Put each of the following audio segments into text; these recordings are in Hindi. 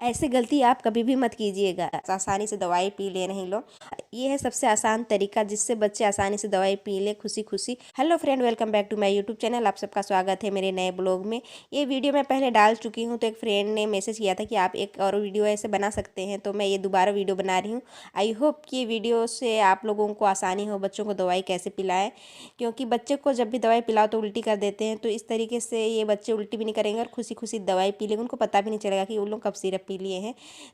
ऐसी गलती आप कभी भी मत कीजिएगा। आसानी से दवाई पी ले रहे लोग। ये है सबसे आसान तरीका जिससे बच्चे आसानी से दवाई पी ले खुशी खुशी। Hello friend, welcome back to my YouTube channel. आप सबका स्वागत है मेरे नए ब्लॉग में। ये वीडियो मैं पहले डाल चुकी हूँ, तो एक फ्रेंड ने मैसेज किया था कि आप एक और वीडियो ऐसे बना सकते हैं, तो मैं ये दोबारा वीडियो बना रही हूँ। आई होप कि ये वीडियो से आप लोगों को आसानी हो बच्चों को दवाई कैसे पिलाएं, क्योंकि बच्चे को जब भी दवाई पिलाओ तो उल्टी कर देते हैं। तो इस तरीके से ये बच्चे उल्टी भी नहीं करेंगे और खुशी खुशी दवाई पी लेंगे। उनको पता भी नहीं चलेगा कि उन लोग कब सिरप पी लिए हैं।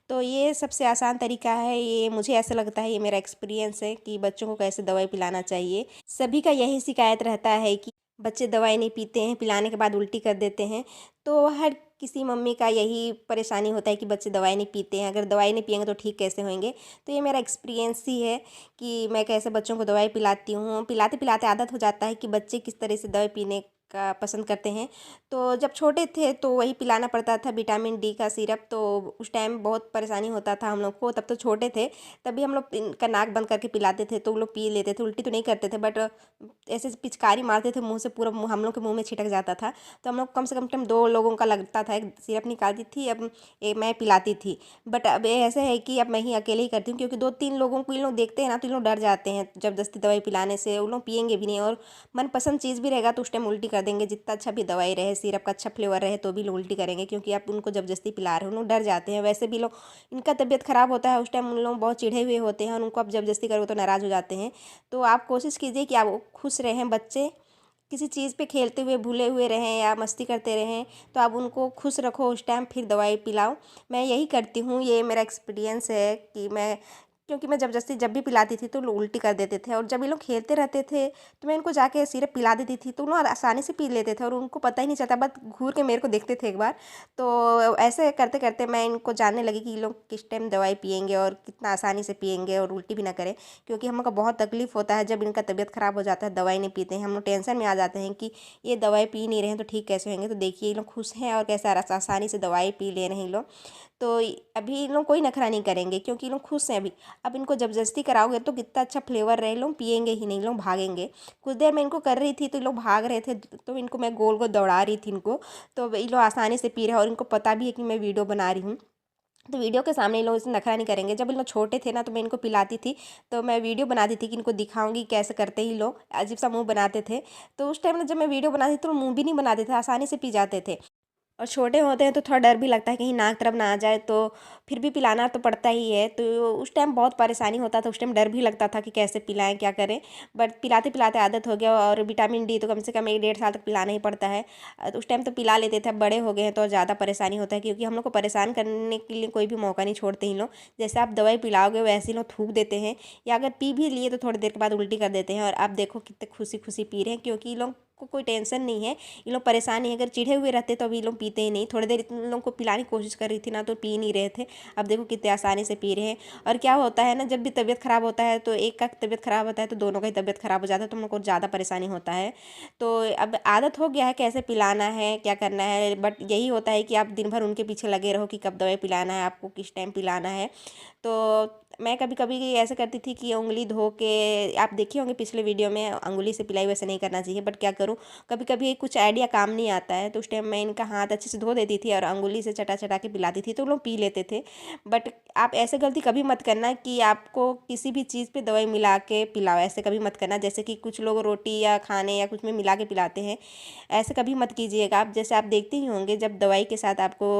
तो ये सबसे आसान तरीका है। ये मुझे ऐसा लगता है, ये मेरा एक्सपीरियंस है कि बच्चों को कैसे दवाई पिलाना चाहिए। सभी का यही शिकायत रहता है कि बच्चे दवाई नहीं पीते हैं, पिलाने के बाद उल्टी कर देते हैं। तो हर किसी मम्मी का यही परेशानी होता है कि बच्चे दवाई नहीं पीते हैं। अगर दवाई नहीं पिएंगे तो ठीक कैसे होंगे। तो ये मेरा एक्सपीरियंस ही है कि मैं कैसे बच्चों को दवाई पिलाती हूँ। पिलाते पिलाते आदत हो जाता है कि बच्चे किस तरह से दवाई पीने का पसंद करते हैं। तो जब छोटे थे तो वही पिलाना पड़ता था, विटामिन डी का सिरप। तो उस टाइम बहुत परेशानी होता था हम लोग को। तब तो छोटे थे, तभी हम लोग इनका नाक बंद करके पिलाते थे तो वो लोग पी लेते थे। उल्टी तो नहीं करते थे, बट ऐसे पिचकारी मारते थे मुंह से, पूरा हम लोग के मुंह में छिटक जाता था। तो हम लोग कम से कम टाइम 2 लोगों का लगता था। एक सिरप निकालती थी, अब मैं पिलाती थी। बट अब ये ऐसे है कि अब मैं ही अकेले ही करती हूँ, क्योंकि 2-3 लोगों को इन लोग देखते हैं ना, तो इन लोग डर जाते हैं जबरदस्ती दवाई पिलाने से। उन लोग पियेंगे भी नहीं, और मनपसंद चीज़ भी रहेगा तो उस टाइम उल्टी कर देंगे। जितना अच्छा भी दवाई रहे, सिरप का अच्छा फ्लेवर रहे, तो भी लोग उल्टी करेंगे, क्योंकि आप उनको जबरदस्ती पिला रहे हो। लोग डर जाते हैं। वैसे भी लोग, इनका तबीयत खराब होता है उस टाइम, उन लोग बहुत चिढ़े हुए होते हैं और उनको आप जबरदस्ती करोगे तो नाराज़ हो जाते हैं। तो आप कोशिश कीजिए कि आप खुश रहें। बच्चे किसी चीज़ पे खेलते हुए भूले हुए रहें या मस्ती करते रहें, तो आप उनको खुश रखो उस टाइम, फिर दवाई पिलाओ। मैं यही करती हूँ। ये मेरा एक्सपीरियंस है कि मैं, क्योंकि मैं जबरदस्ती जब भी पिलाती थी तो लोग उल्टी कर देते थे। और जब ये लोग खेलते रहते थे तो मैं इनको जाके सिरप पिला देती थी, तो लोग आसानी से पी लेते थे और उनको पता ही नहीं चलता। बस घूर के मेरे को देखते थे एक बार। तो ऐसे करते करते मैं इनको जानने लगी कि ये लोग किस टाइम दवाई पिएंगे और कितना आसानी से पिएंगे और उल्टी भी ना करें। क्योंकि हम लोग का बहुत तकलीफ़ होता है जब इनका तबीयत ख़राब हो जाता है, दवाई नहीं पीते हैं। हम लोग टेंशन में आ जाते हैं कि ये दवाई पी नहीं रहे हैं तो ठीक कैसे होंगे। तो देखिए ये लोग खुश हैं और कैसे आसानी से दवाई पी ले रहे हैं ये लोग। तो अभी इन लोग कोई नखरा नहीं करेंगे, क्योंकि ये लोग खुश हैं अभी। अब इनको जबरदस्ती कराओगे तो कितना अच्छा फ्लेवर रहे, लोग पिएंगे ही नहीं, लोग भागेंगे। कुछ देर मैं इनको कर रही थी तो ये लोग भाग रहे थे, तो इनको मैं गोल गोल दौड़ा रही थी इनको। तो ये लोग आसानी से पी रहे हैं और इनको पता भी है कि मैं वीडियो बना रही हूँ। तो वीडियो के सामने इन लोग इसे नखरा नहीं करेंगे। जब इन लोग छोटे थे ना, तो मैं इनको पिलाती थी, तो मैं वीडियो बनाती थी कि इनको दिखाऊंगी कैसे करते ही लोग अजीब सा मुंह बनाते थे। तो उस टाइम जब मैं वीडियो बनाती थी तो मुंह भी नहीं बनाते थे, आसानी से पी जाते थे। और छोटे होते हैं तो थोड़ा डर भी लगता है कहीं नाक तरफ ना आ जाए, तो फिर भी पिलाना तो पड़ता ही है। तो उस टाइम बहुत परेशानी होता था, उस टाइम डर भी लगता था कि कैसे पिलाएं, क्या करें। बट पिलाते पिलाते आदत हो गया। और विटामिन डी तो कम से कम 1-1.5 साल तक पिलाना ही पड़ता है। तो उस टाइम तो पिला लेते थे। अब बड़े हो गए हैं तो ज़्यादा परेशानी होता है, क्योंकि हम लोग को परेशान करने के लिए कोई भी मौका नहीं छोड़ते इन लोग। जैसे आप दवाई पिलाओगे वैसे ही लोग थूक देते हैं, या अगर पी भी लिए तो थोड़ी देर के बाद उल्टी कर देते हैं। और आप देखो कितने खुशी खुशी पी रहे हैं, क्योंकि ये लोग को कोई टेंशन नहीं है। ये लोग परेशान नहीं है। अगर चिढ़े हुए रहते तो अभी ये लोग पीते ही नहीं। थोड़ी देर इन लोगों को पिलाने की कोशिश कर रही थी ना, तो पी नहीं रहे थे। अब देखो कितने आसानी से पी रहे हैं। और क्या होता है ना, जब भी तबीयत ख़राब होता है तो एक का तबीयत ख़राब होता है तो दोनों का ही तबीयत ख़राब हो जाता है, तो हम लोग को ज़्यादा परेशानी होता है। तो अब आदत हो गया है कैसे पिलाना है, क्या करना है। बट यही होता है कि आप दिन भर उनके पीछे लगे रहो कि कब दवाई पिलाना है, आपको किस टाइम पिलाना है। तो मैं कभी कभी ऐसे करती थी कि उंगली धो के, आप देखे होंगे पिछले वीडियो में, अंगुली से पिलाई वैसे नहीं करना चाहिए। बट क्या करूँ, कभी कभी कुछ आइडिया काम नहीं आता है, तो उस टाइम मैं इनका हाथ अच्छे से धो देती थी और अंगुली से चटा चटा के पिलाती थी, तो लोग पी लेते थे। बट आप ऐसे गलती कभी मत करना कि आपको किसी भी चीज़ पे दवाई मिला के पिलाओ। ऐसे कभी मत करना। जैसे कि कुछ लोग रोटी या खाने या कुछ में मिला के पिलाते हैं, ऐसे कभी मत कीजिएगा आप। जैसे आप देखते ही होंगे, जब दवाई के साथ आपको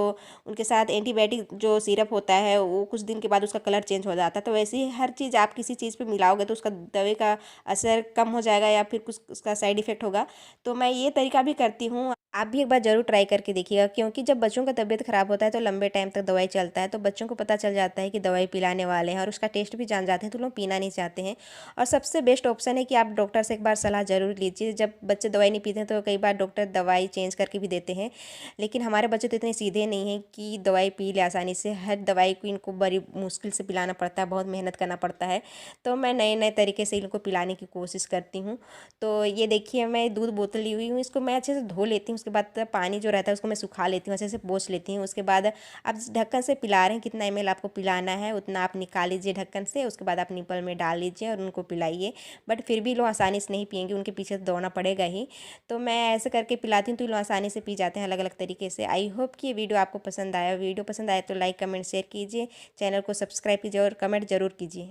उनके साथ एंटीबायोटिक जो सिरप होता है, वो कुछ दिन के बाद उसका कलर चेंज हो जाता है। तो वैसे ही हर चीज़ आप किसी चीज़ पे मिलाओगे तो उसका दवाई का असर कम हो जाएगा, या फिर कुछ उसका साइड इफ़ेक्ट होगा। तो मैं ये तरीका भी करती हूँ। आप भी एक बार ज़रूर ट्राई करके देखिएगा, क्योंकि जब बच्चों का तबीयत ख़राब होता है तो लंबे टाइम तक दवाई चलता है, तो बच्चों को पता चल जाता है कि दवाई पिलाने वाले हैं और उसका टेस्ट भी जान जाते हैं, तो लोग पीना नहीं चाहते हैं। और सबसे बेस्ट ऑप्शन है कि आप डॉक्टर से एक बार सलाह ज़रूर लीजिए। जब बच्चे दवाई नहीं पीते हैं तो कई बार डॉक्टर दवाई चेंज करके भी देते हैं, लेकिन हमारे बच्चे तो इतने सीधे नहीं हैं कि दवाई पी ले आसानी से। हर दवाई को इनको बड़ी मुश्किल से पिलाना पड़ता है, बहुत मेहनत करना पड़ता है। तो मैं नए नए तरीके से इनको पिलाने की कोशिश करती हूँ। तो ये देखिए, मैं दूध बोतल ली हुई हूँ, इसको मैं अच्छे से धो लेती हूँ उसके बाद पानी जो रहता है उसको मैं सुखा लेती हूँ, अच्छे से पोंछ लेती हूँ। उसके बाद आप जिस ढक्कन से पिला रहे हैं, कितना ml आपको पिलाना है उतना आप निकाल लीजिए ढक्कन से। उसके बाद आप निप्पल में डाल लीजिए और उनको पिलाइए। बट फिर भी लोग आसानी से नहीं पिएंगे, उनके पीछे तो दौड़ना पड़ेगा ही। तो मैं ऐसे करके पिलाती हूँ तो ये लोग आसानी से पी जाते हैं अलग अलग तरीके से। आई होप कि ये वीडियो आपको पसंद आया। वीडियो पसंद आया तो लाइक कमेंट शेयर कीजिए, चैनल को सब्सक्राइब कीजिए और कमेंट जरूर कीजिए।